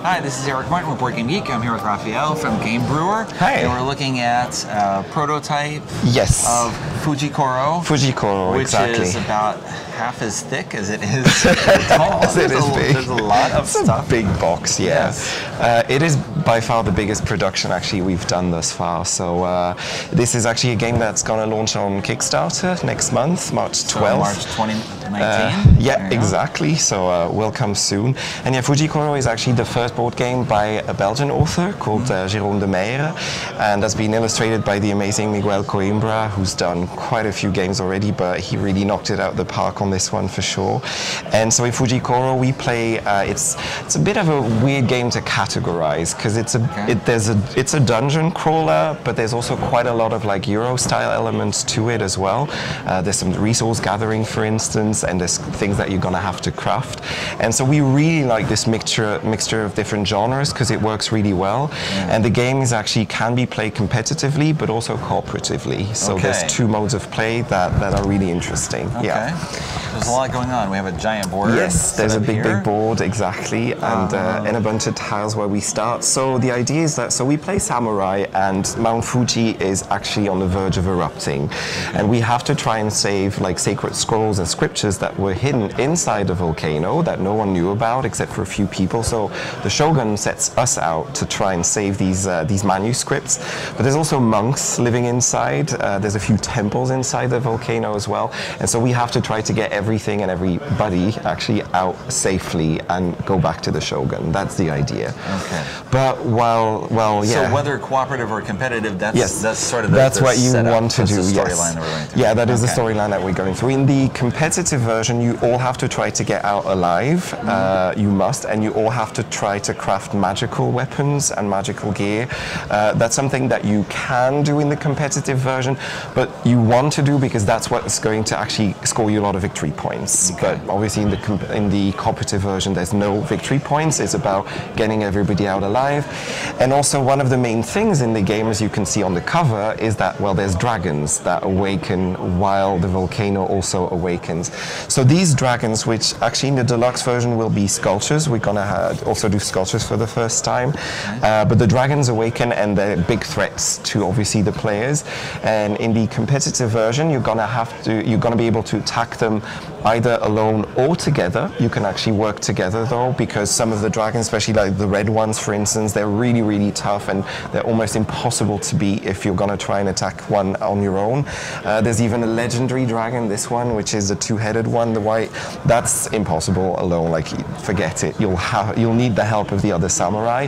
Hi, this is Eric Martin with Board Game Geek. I'm here with Raphael from Game Brewer. Hi. And we're looking at a prototype of Fuji Koro. Fuji Koro, exactly. Which is about half as thick as it is tall. As it is big. There's a lot of stuff. It's a big box, yes. It is by far the biggest production actually we've done thus far. So this is actually a game that's going to launch on Kickstarter next month, March 12th. So March 2019? Yeah, exactly. So will come soon. And yeah, Fuji Koro is actually the first board game by a Belgian author called Jérôme de Meyre, and has been illustrated by the amazing Miguel Coimbra, who's done quite a few games already, but he really knocked it out of the park on this one for sure. And so in Fuji Koro we play, it's a bit of a weird game to categorize, because it's a dungeon crawler, but there's also quite a lot of like Euro style elements to it as well. There's some resource gathering, for instance, and there's things that you're gonna have to craft. And so we really like this mixture of different genres, because it works really well. And the game is actually can be played competitively but also cooperatively. So there's two modes of play that are really interesting. There's a lot going on. We have a giant board. Yes, there's a big board, exactly, and a bunch of tiles where we start. So the idea is that we play Samurai, and Mount Fuji is actually on the verge of erupting, and we have to try and save like sacred scrolls and scriptures that were hidden inside the volcano that no one knew about except for a few people. So the Shogun sets us out to try and save these manuscripts, but there's also monks living inside. There's a few temples inside the volcano as well, and so we have to try to get everything and everybody actually out safely and go back to the Shogun. That's the idea. Okay. But So whether cooperative or competitive, that's sort of that's what you want to do. That's the storyline that we're going through. Yeah, that is the storyline that we're going through. In the competitive version, you all have to try to get out alive. You must, and you all have to try to craft magical weapons and magical gear. That's something that you can do in the competitive version, but you want to do because that's what's going to actually score you a lot of victory points. But obviously in the cooperative version, there's no victory points. It's about getting everybody out alive. And also one of the main things in the game, as you can see on the cover, is that, well, there's dragons that awaken while the volcano also awakens. So these dragons, which actually in the deluxe version will be sculptures, we're gonna also do sculptures for the first time, but the dragons awaken and they're big threats to obviously the players. And in the competitive version, you're gonna be able to attack them either alone or together. You can actually work together though, because some of the dragons, especially like the red ones for instance, they're really, really tough and they're almost impossible to beat if you're gonna try and attack one on your own. There's even a legendary dragon, this one, which is the two-headed one, the white. That's impossible alone, like forget it. You'll need the help of the other samurai.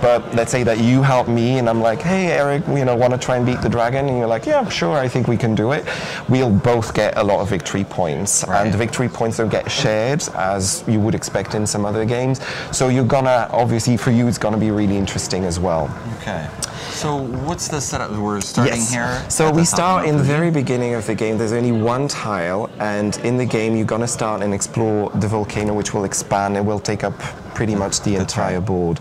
But let's say that you help me and I'm like, hey Eric, want to try and beat the dragon? And you're like, yeah, sure, I think we can do it. We'll both get a lot of victory points. And the victory points don't get shared as you would expect in some other games. So you're gonna, obviously for you, it's gonna be really interesting as well. Okay. So what's the setup? We're starting here? So we start in the very beginning of the game. There's only one tile, and in the game you're gonna start and explore the volcano, which will expand and will take up pretty much the entire board.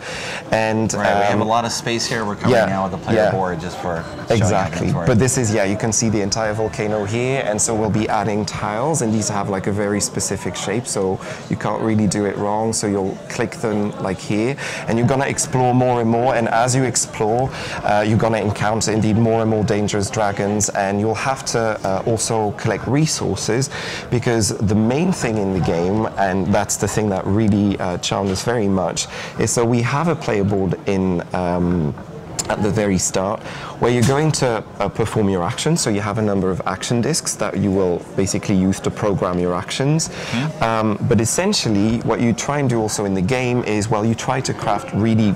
And we have a lot of space here. We're coming now with the player board just for exactly. But this is you can see the entire volcano here, and so we'll be adding tiles, and these have like a very specific shape, so you can't really do it wrong. So you'll click them like here, and you're gonna explore more and more. And as you explore, you're gonna encounter indeed more and more dangerous dragons, and you'll have to also collect resources, because the main thing in the game, and that's the thing that really charmed us very much, is so we have a player board in at the very start where you're going to perform your actions. So you have a number of action discs that you will basically use to program your actions. But essentially what you try and do also in the game is, well, you try to craft really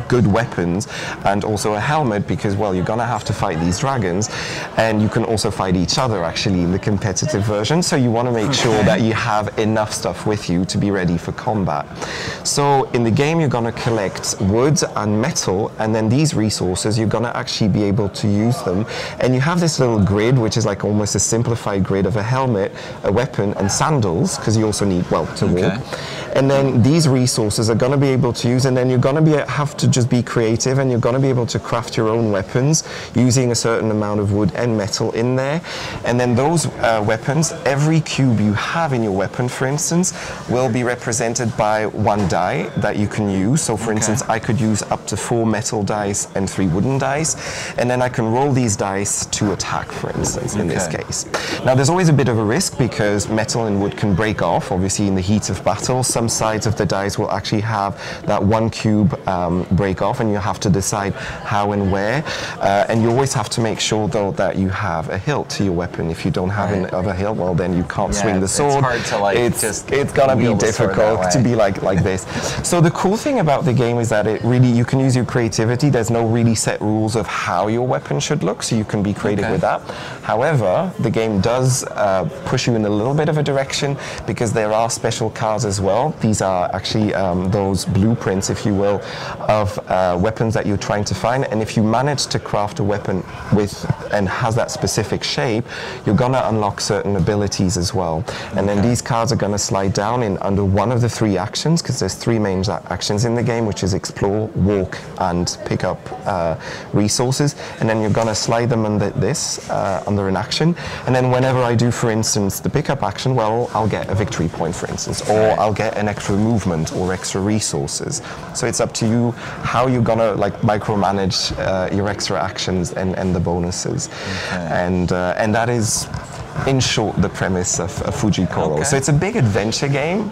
good weapons and also a helmet, because, well, you're gonna have to fight these dragons, and you can also fight each other actually in the competitive version. So you want to make sure that you have enough stuff with you to be ready for combat. So in the game you're gonna collect wood and metal, and then these resources you're gonna actually be able to use them. And you have this little grid, which is like almost a simplified grid of a helmet, a weapon, and sandals, because you also need, well, to walk. And then these resources are going to be able to use, and then you're going to have to just be creative, and you're going to be able to craft your own weapons using a certain amount of wood and metal in there. And then those weapons, every cube you have in your weapon, for instance, will be represented by one die that you can use. So for instance, I could use up to 4 metal dice and 3 wooden dice, and then I can roll these dice to attack, for instance, in this case. Now there's always a bit of a risk because metal and wood can break off, obviously in the heat of battle. Some sides of the dice will actually have that one cube break off, and you have to decide how and where. And you always have to make sure though that you have a hilt to your weapon. If you don't have a hilt, well then you can't swing the sword. It's hard to it's gonna be difficult to be like this. So the cool thing about the game is that you can use your creativity. There's no really set rules of how your weapon should look, so you can be creative with that. However, the game does push you in a little bit of a direction because there are special cards as well. These are actually those blueprints, if you will, of weapons that you're trying to find. And if you manage to craft a weapon and has that specific shape, you're gonna unlock certain abilities as well. And then these cards are gonna slide down in under one of the 3 actions, because there's 3 main actions in the game, which is explore, walk, and pick up resources. And then you're gonna slide them under this, under an action. And then whenever I do, for instance, the pickup action, well, I'll get a victory point, for instance, or I'll get an extra movement or extra resources. So it's up to you how you're gonna like micromanage your extra actions and the bonuses. And that is, in short, the premise of Fuji Koro. So it's a big adventure game.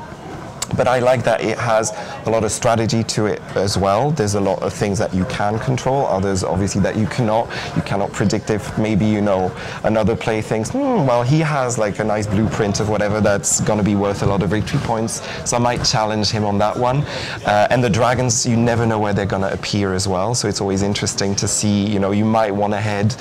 But I like that it has a lot of strategy to it as well. There's a lot of things that you can control, others obviously that you cannot. You cannot predict if maybe, you know, another player thinks, well, he has like a nice blueprint of whatever that's going to be worth a lot of victory points, so I might challenge him on that one. And the dragons, you never know where they're going to appear as well, so it's always interesting to see, you know, you might want to head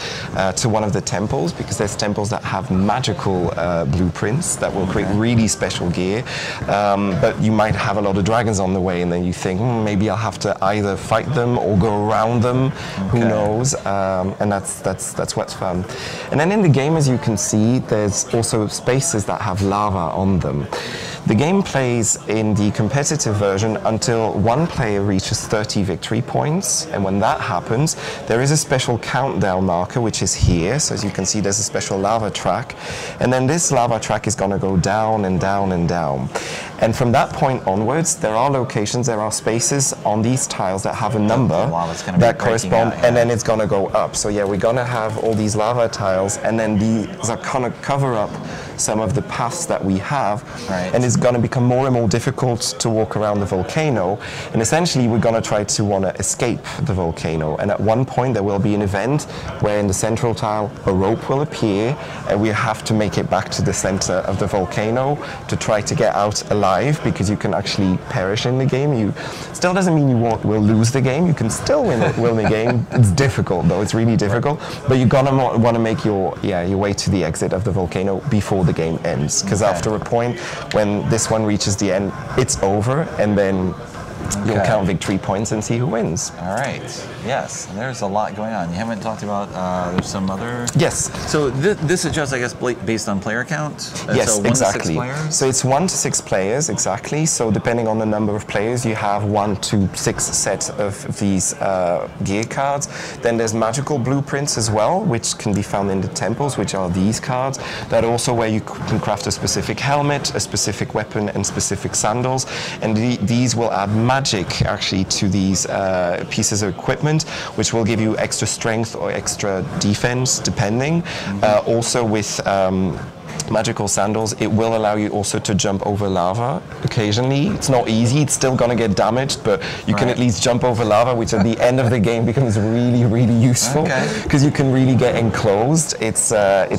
to one of the temples, because there's temples that have magical blueprints that will create really special gear. But you might have a lot of dragons on the way, and then you think, maybe I'll have to either fight them or go around them. Who knows? And that's what's fun. And then in the game, as you can see, there's also spaces that have lava on them. The game plays in the competitive version until one player reaches 30 victory points, and when that happens, there is a special countdown marker, which is here. So as you can see, there's a special lava track, and then this lava track is going to go down and down and down. And from that point onwards, there are locations, there are spaces on these tiles that have a number that correspond, and then it's going to go up. So yeah, we're going to have all these lava tiles, and then these are going to cover up some of the paths that we have, and it's going to become more and more difficult to walk around the volcano. And essentially, we're going to try to want to escape the volcano. And at one point, there will be an event where in the central tile, a rope will appear, and we have to make it back to the center of the volcano to try to get out alive, because you can actually perish in the game. You still doesn't mean you will lose the game. You can still win the game. It's difficult, though. It's really difficult. But you're going to want to make your way to the exit of the volcano before the game ends, because after a point, when this one reaches the end, it's over, and then you'll count victory points and see who wins. All right. Yes. And there's a lot going on. You haven't talked about, there's some other... Yes. So this adjusts, I guess, based on player count? Yes, so 1 exactly. to 6 players? So it's 1 to 6 players, exactly. So depending on the number of players, you have 1 to 6 sets of these gear cards. Then there's magical blueprints as well, which can be found in the temples, which are these cards. That are also where you can craft a specific helmet, a specific weapon, and specific sandals. And these will add magic, actually, to these pieces of equipment, which will give you extra strength or extra defense, depending. Also with magical sandals, it will allow you also to jump over lava occasionally. It's not easy, it's still going to get damaged, but you can at least jump over lava, which at the end of the game becomes really, really useful, because you can really get enclosed. It's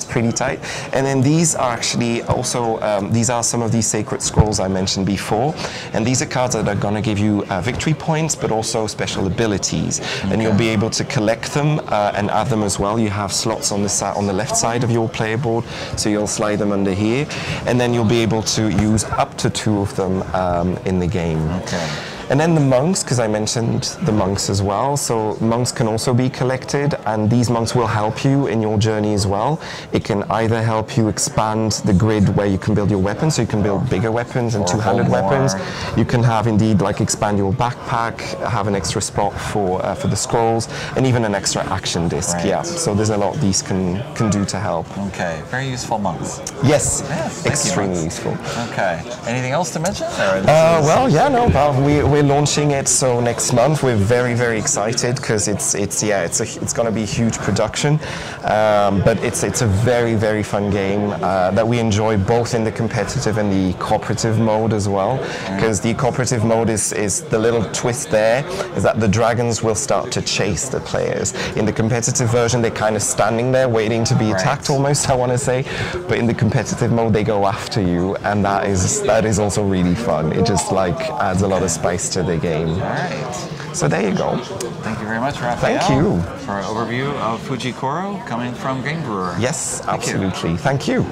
pretty tight. And then these are actually also, these are some of these sacred scrolls I mentioned before, and these are cards that are going to give you victory points, but also special abilities, and you'll be able to collect them and add them as well. You have slots on the left side of your player board, so you'll slide them under here, and then you'll be able to use up to 2 of them in the game. And then the monks, because I mentioned the monks as well. So monks can also be collected, and these monks will help you in your journey as well. It can either help you expand the grid where you can build your weapons, so you can build bigger weapons and two-handed weapons. You can have indeed like expand your backpack, have an extra spot for the scrolls, and even an extra action disc. Yeah. So there's a lot these can do to help. Okay. Very useful monks. Yes. Extremely useful. Okay. Anything else to mention? Well, yeah, no, we're launching it so next month. We're very excited because it's going to be a huge production, but it's a very fun game that we enjoy both in the competitive and the cooperative mode as well. Because the cooperative mode is the little twist there is that the dragons will start to chase the players. In the competitive version, they're kind of standing there waiting to be attacked almost, I want to say, but in the competitive mode they go after you, and that is also really fun. It just like adds a lot of spice to the game. All right. So there you go. Thank you very much, Raphael. Thank you. For an overview of Fuji Koro coming from Game Brewer. Yes, absolutely. Thank you.